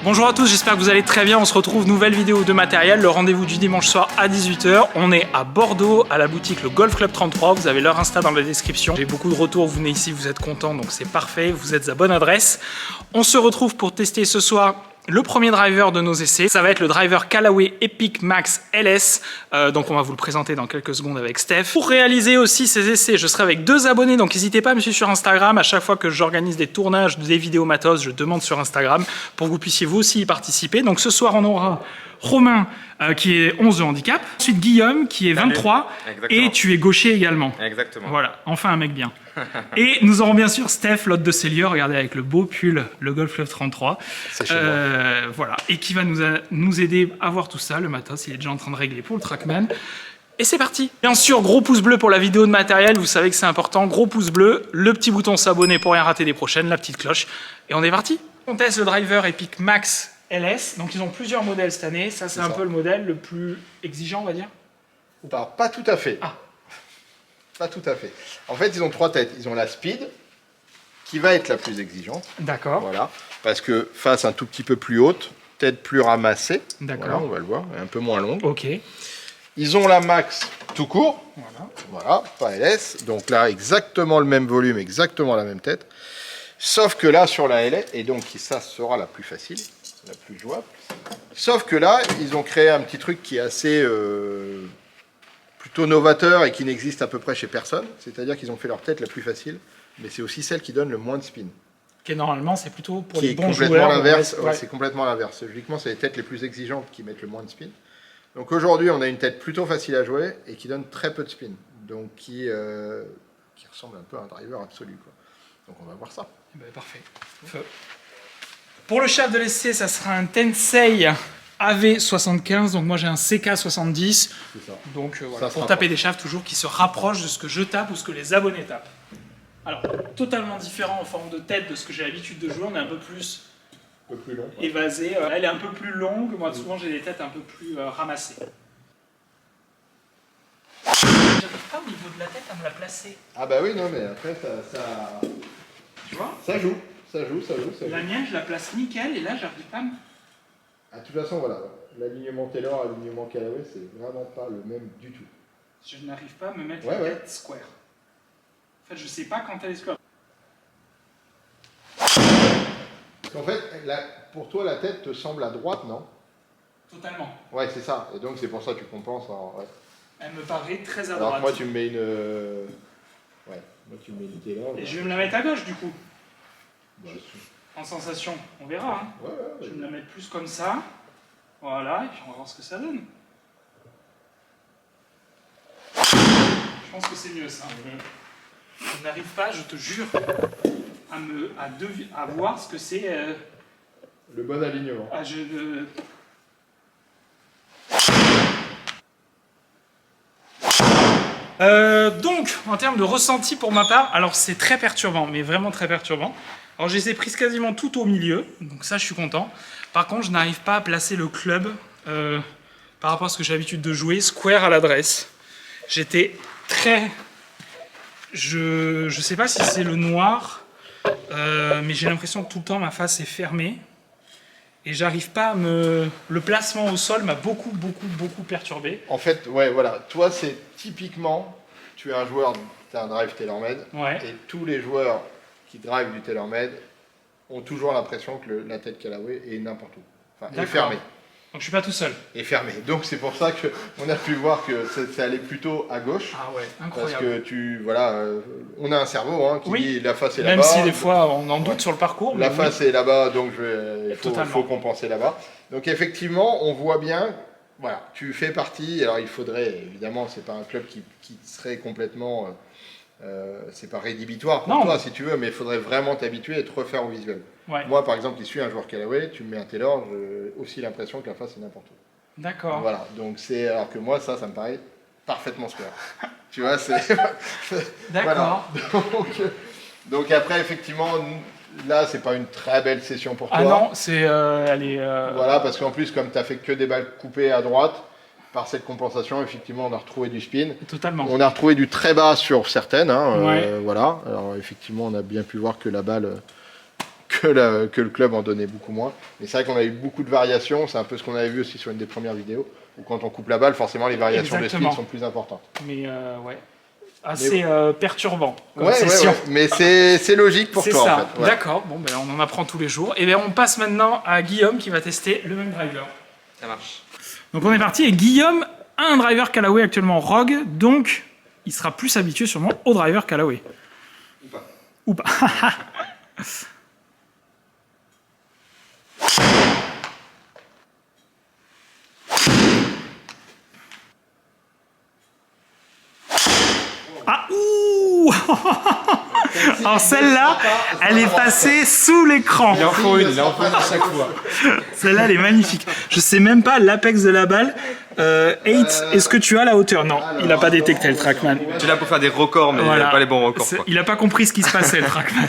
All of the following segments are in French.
Bonjour à tous, j'espère que vous allez très bien. On se retrouve, nouvelle vidéo de matériel, le rendez-vous du dimanche soir à 18 h. On est à Bordeaux, à la boutique le Golf Club 33. Vous avez leur Insta dans la description. J'ai beaucoup de retours, vous venez ici, vous êtes contents, donc c'est parfait. Vous êtes à bonne adresse. On se retrouve pour tester ce soir le premier driver de nos essais. Ça va être le driver Callaway Epic Max LS. Donc on va vous le présenter dans quelques secondes avec Steph. Pour réaliser aussi ces essais, je serai avec 2 abonnés. Donc n'hésitez pas à me suivre sur Instagram. À chaque fois que j'organise des tournages, des vidéos matos, je demande sur Instagram pour que vous puissiez vous aussi y participer. Donc ce soir, on aura Romain qui est 11 de handicap. Ensuite Guillaume qui est 23. Et tu es gaucher également. Exactement. Voilà, enfin un mec bien. Et nous aurons bien sûr Steph, l'hôte de ces lieux, regardez avec le beau pull, le Golf Club 33. C'est chez moi. Voilà, et qui va nous aider à voir tout ça. Le matos, il est déjà en train de régler pour le Trackman. Et c'est parti. Bien sûr, gros pouce bleu pour la vidéo de matériel, vous savez que c'est important. Gros pouce bleu, le petit bouton s'abonner pour rien rater des prochaines, la petite cloche. Et on est parti. On teste le driver Epic Max LS. Donc ils ont plusieurs modèles cette année. Ça, c'est un peu le modèle le plus exigeant, on va dire. Alors, pas tout à fait. Ah. Pas tout à fait. En fait, ils ont 3 têtes. Ils ont la Speed, qui va être la plus exigeante. D'accord. Voilà. Parce que face un tout petit peu plus haute, tête plus ramassée. D'accord. Voilà, on va le voir, un peu moins longue. Ok. Ils ont la Max tout court. Voilà. Voilà, pas LS. Donc là, exactement le même volume, exactement la même tête. Sauf que là, sur la LS, et donc ça sera la plus facile, la plus jouable. Sauf que là, ils ont créé un petit truc qui est assez... plutôt novateur et qui n'existe à peu près chez personne, c'est-à-dire qu'ils ont fait leur tête la plus facile, mais c'est aussi celle qui donne le moins de spin. Qui normalement c'est plutôt pour qui les est bons complètement joueurs. l'inverse. Ouais. Ouais, c'est complètement l'inverse. Logiquement, c'est les têtes les plus exigeantes qui mettent le moins de spin. Donc aujourd'hui, on a une tête plutôt facile à jouer et qui donne très peu de spin, donc qui ressemble un peu à un driver absolu, quoi. Donc on va voir ça. Ben, parfait. Feu. Pour le chef de l'essai, ça sera un Tensei AV75, donc moi j'ai un CK70, C'est ça. donc voilà, Ça pour se taper des shafts toujours qui se rapprochent de ce que je tape ou ce que les abonnés tapent. Alors, totalement différent en forme de tête de ce que j'ai l'habitude de jouer, on est un peu plus Un peu plus long. Ouais. évasé, elle est un peu plus longue, moi souvent j'ai des têtes un peu plus ramassées. J'arrive pas au niveau de la tête à me la placer, Ah bah oui, non, mais après, ça tu vois. ça joue. Ça joue. La mienne, je la place nickel et là j'arrive pas à me... De toute façon, voilà, l'alignement Taylor et l'alignement Callaway, c'est vraiment pas le même du tout. Je n'arrive pas à me mettre Ouais, la ouais. tête square. En fait, je sais pas quand elle est square. Parce qu'en fait, pour toi, la tête te semble à droite, non? Totalement. Ouais, c'est ça. Et donc, c'est pour ça que tu compenses. Ouais. Elle me paraît très à Alors droite. que moi, tu me mets une... Ouais, moi, tu me mets une Taylor. Et je vais me la mettre à gauche du coup. Bah, En sensation, on verra. Hein. ouais, Je vais me la mettre plus comme ça. Voilà, et puis on va voir ce que ça donne. Je pense que c'est mieux ça. Je n'arrive pas, je te jure, à voir ce que c'est. Le bon alignement. Donc, en termes de ressenti pour ma part, alors c'est très perturbant, mais vraiment très perturbant. Alors, je les ai prises quasiment tout au milieu, donc ça, je suis content. Par contre, je n'arrive pas à placer le club par rapport à ce que j'ai l'habitude de jouer, square à l'adresse. J'étais très... Je sais pas si c'est le noir, mais j'ai l'impression que tout le temps, ma face est fermée. Et j'arrive pas à me... Le placement au sol m'a beaucoup perturbé. En fait, ouais, voilà. Toi, c'est typiquement... Tu es un joueur, tu as un drive TaylorMade. Ouais. Et tous les joueurs qui drive du TaylorMade ont toujours l'impression que la tête Callaway est n'importe où. Enfin, est fermée. Donc je suis pas tout seul. Est fermée. Donc c'est pour ça qu'on a pu voir que ça allait plutôt à gauche. Ah ouais, incroyable. Parce que voilà, on a un cerveau hein, qui dit la face est là-bas. Même si des fois on en doute sur le parcours. La face est là-bas, donc il faut compenser là-bas. Donc effectivement, on voit bien, voilà, tu fais partie. Alors il faudrait, évidemment, c'est pas un club qui serait complètement, c'est pas rédhibitoire pour toi si tu veux, mais il faudrait vraiment t'habituer et te refaire au visuel. Ouais. Moi, par exemple, qui suis un joueur Callaway, tu me mets un Taylor, j'ai aussi l'impression que la face est n'importe où. D'accord. Voilà, donc c'est alors que moi, ça me paraît parfaitement square. Tu vois, c'est... D'accord. Voilà. Donc après, effectivement, là, c'est pas une très belle session pour toi. Ah non, c'est... elle est... Voilà, parce qu'en plus, comme tu as fait que des balles coupées à droite, par cette compensation, effectivement, on a retrouvé du spin. Totalement. On a retrouvé du très bas sur certaines. Hein, ouais. Voilà, alors effectivement, on a bien pu voir que la balle... que le club en donnait beaucoup moins. Mais c'est vrai qu'on a eu beaucoup de variations, c'est un peu ce qu'on avait vu aussi sur une des premières vidéos, où quand on coupe la balle, forcément les variations de spin sont plus importantes. Mais ouais, assez perturbant comme Ouais, session. Mais c'est logique pour toi ça. en fait. Ouais. D'accord, bon, ben, on en apprend tous les jours. Et bien on passe maintenant à Guillaume qui va tester le même driver. Ça marche. Donc on est parti et Guillaume a un driver Callaway actuellement Rogue, donc il sera plus habitué sûrement au driver Callaway. Ou pas. Ah, ouh. Alors celle-là, elle est passée sous l'écran. Il en faut une à chaque fois. Celle-là, elle est magnifique. Je sais même pas l'apex de la balle. 8, est-ce que tu as la hauteur? Non, il n'a pas détecté le Trackman. Tu es là pour faire des records, mais Voilà. pas les bons records. Quoi. Il n'a pas compris ce qui se passait, le Trackman.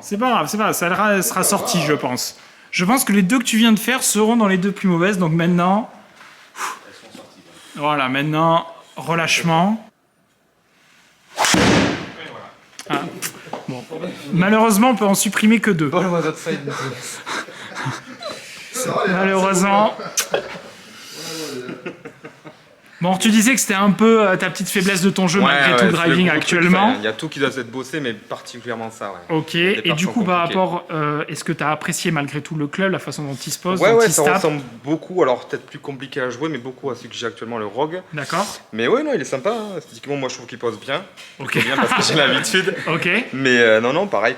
C'est pas grave, c'est pas grave, ça sera sorti, je pense. Je pense que les deux que tu viens de faire seront dans les deux plus mauvaises, donc maintenant... Voilà, maintenant, relâchement. Ah, bon. Malheureusement, on peut en supprimer que 2. Malheureusement. Bon, tu disais que c'était un peu ta petite faiblesse de ton jeu malgré tout le driving actuellement. Il y a tout qui doit être bossé, mais particulièrement ça. Ouais. Ok, et du coup, par rapport, est-ce que tu as apprécié malgré tout le club, la façon dont il se pose, dont il se ça tape? ressemble beaucoup, alors peut-être plus compliqué à jouer, mais beaucoup à celui que j'ai actuellement, le Rogue. D'accord. Mais ouais, non, il est sympa. Hein. Esthétiquement, moi je trouve qu'il pose bien. Ok. Bien parce que j'ai l'habitude. Ok. Mais non, pareil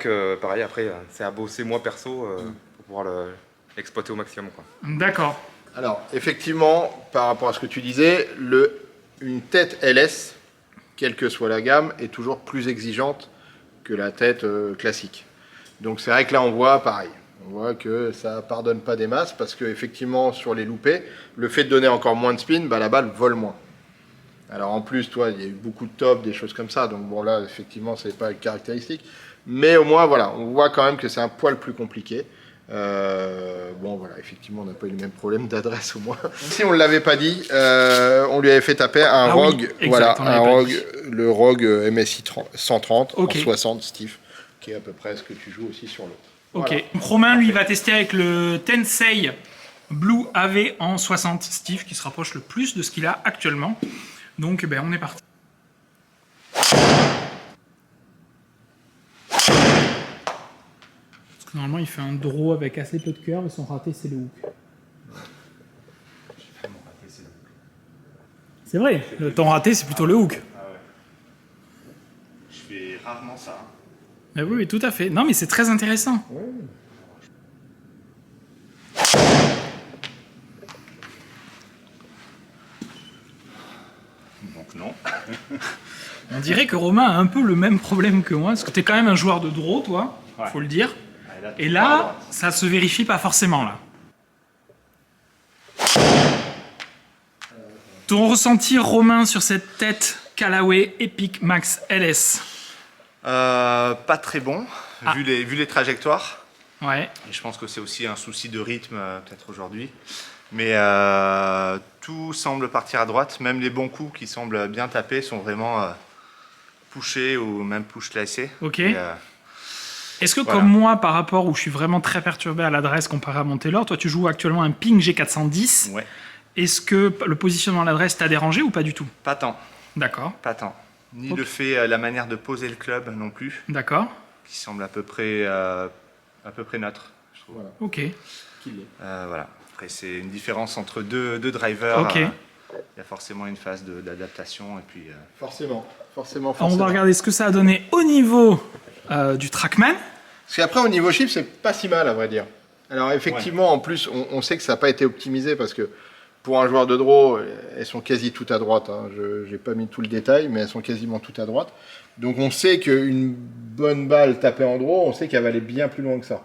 après, c'est à bosser moi perso pour pouvoir l'exploiter au maximum. D'accord. Alors, effectivement, par rapport à ce que tu disais, une tête LS, quelle que soit la gamme, est toujours plus exigeante que la tête classique. Donc c'est vrai que là, on voit pareil. On voit que ça pardonne pas des masses parce qu'effectivement, sur les loupés, le fait de donner encore moins de spin, la balle vole moins. Alors en plus, toi, il y a eu beaucoup de top, des choses comme ça. Donc bon, là, effectivement, c'est pas caractéristique. Mais au moins, voilà, on voit quand même que c'est un poil plus compliqué. Bon voilà, effectivement on n'a pas eu le même problème d'adresse au moins. Si on ne l'avait pas dit, on lui avait fait taper un Rogue, oui, exact, le Rogue MSI 130 okay. en 60 Steve, qui est à peu près ce que tu joues aussi sur l'autre. Ok, Voilà. donc Romain lui va tester avec le Tensei Blue AV en 60 Steve qui se rapproche le plus de ce qu'il a actuellement. Donc ben, on est parti. Normalement, il fait un draw avec assez peu de curve et son raté, c'est le hook. C'est vrai, ton raté, c'est plutôt le hook. Ah ouais. Je fais rarement ça. Hein. Mais oui, tout à fait. Non, mais c'est très intéressant. Donc non. On dirait que Romain a un peu le même problème que moi, parce que tu es quand même un joueur de draw, toi, faut le dire. Et là, ça se vérifie pas forcément, là. Ton ressenti, Romain, sur cette tête Callaway Epic Max LS? Pas très bon, vu les trajectoires. Ouais. Et je pense que c'est aussi un souci de rythme, peut-être aujourd'hui. Mais tout semble partir à droite. Même les bons coups qui semblent bien taper sont vraiment pushés ou même push-lacés. Ok. Et, est-ce que voilà. comme moi, par rapport où je suis vraiment très perturbé à l'adresse comparé à mon Taylor, toi tu joues actuellement un ping G410. ouais, Est-ce que le positionnement à l'adresse t'a dérangé ou pas du tout? pas tant, D'accord. pas tant. Ni Ok. le fait, la manière de poser le club non plus, D'accord. qui semble à peu près neutre, je trouve. Voilà. Ok. Voilà. Après, c'est une différence entre deux drivers. Ok. Il y a forcément une phase d'adaptation et puis. Forcément. On va regarder ce que ça a donné au niveau du Trackman. Parce qu'après, au niveau chiffre, c'est pas si mal, à vrai dire. Alors, effectivement, en plus, on sait que ça n'a pas été optimisé parce que pour un joueur de draw, elles sont quasi toutes à droite. Hein. Je n'ai pas mis tout le détail, mais elles sont quasiment toutes à droite. Donc, on sait qu'une bonne balle tapée en draw, on sait qu'elle va aller bien plus loin que ça.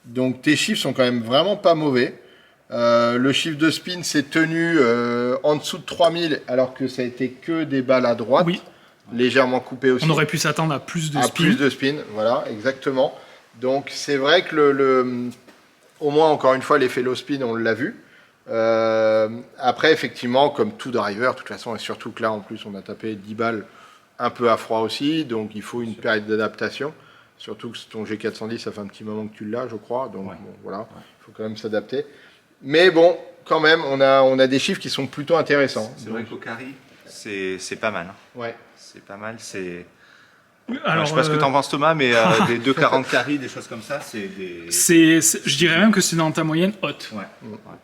Donc, tes chiffres sont quand même vraiment pas mauvais. Le chiffre de spin s'est tenu en dessous de 3000, alors que ça a été que des balles à droite. Oui. Légèrement coupées aussi. On aurait pu s'attendre à plus de À spin. plus de spin, voilà, exactement. Donc c'est vrai que au moins encore une fois l'effet low spin on l'a vu. Après effectivement comme tout driver, de toute façon et surtout que là en plus on a tapé 10 balles un peu à froid aussi, donc il faut une période d'adaptation. Surtout que ton G410, ça fait un petit moment que tu l'as, je crois, donc bon, voilà, il faut quand même s'adapter. Mais bon, quand même, on a des chiffres qui sont plutôt intéressants. C'est vrai qu'au carry, c'est pas mal. Hein. Ouais. C'est pas mal, c'est... Alors, je sais pas ce que tu en penses Thomas, mais des 2,40 carry, des choses comme ça, c'est des... Je dirais même que c'est dans ta moyenne haute Ouais.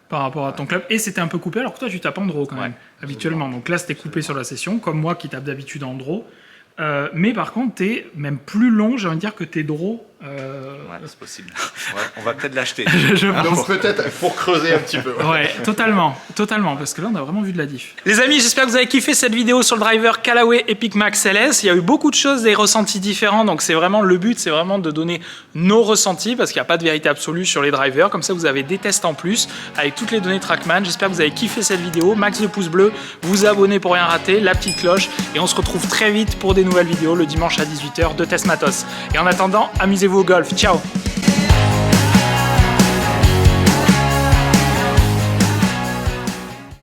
par rapport à ton club. Et c'était un peu coupé, alors que toi tu tapes en draw quand même, habituellement. Donc là c'était coupé sur la session, comme moi qui tape d'habitude en draw. Mais par contre, t'es même plus long, j'ai envie de dire, que tes draws. Ouais, c'est possible. Ouais, on va peut-être l'acheter. Donc peut-être pour creuser un petit peu. Ouais, totalement, parce que là on a vraiment vu de la diff. Les amis, j'espère que vous avez kiffé cette vidéo sur le driver Callaway Epic Max LS. Il y a eu beaucoup de choses, des ressentis différents, donc c'est vraiment le but, c'est vraiment de donner nos ressentis, parce qu'il n'y a pas de vérité absolue sur les drivers. Comme ça, vous avez des tests en plus avec toutes les données Trackman. J'espère que vous avez kiffé cette vidéo. Max de pouce bleu, vous abonnez pour rien rater, la petite cloche, et on se retrouve très vite pour des nouvelles vidéos le dimanche à 18h de Test Matos. Et en attendant, amusez-vous au golf. Ciao!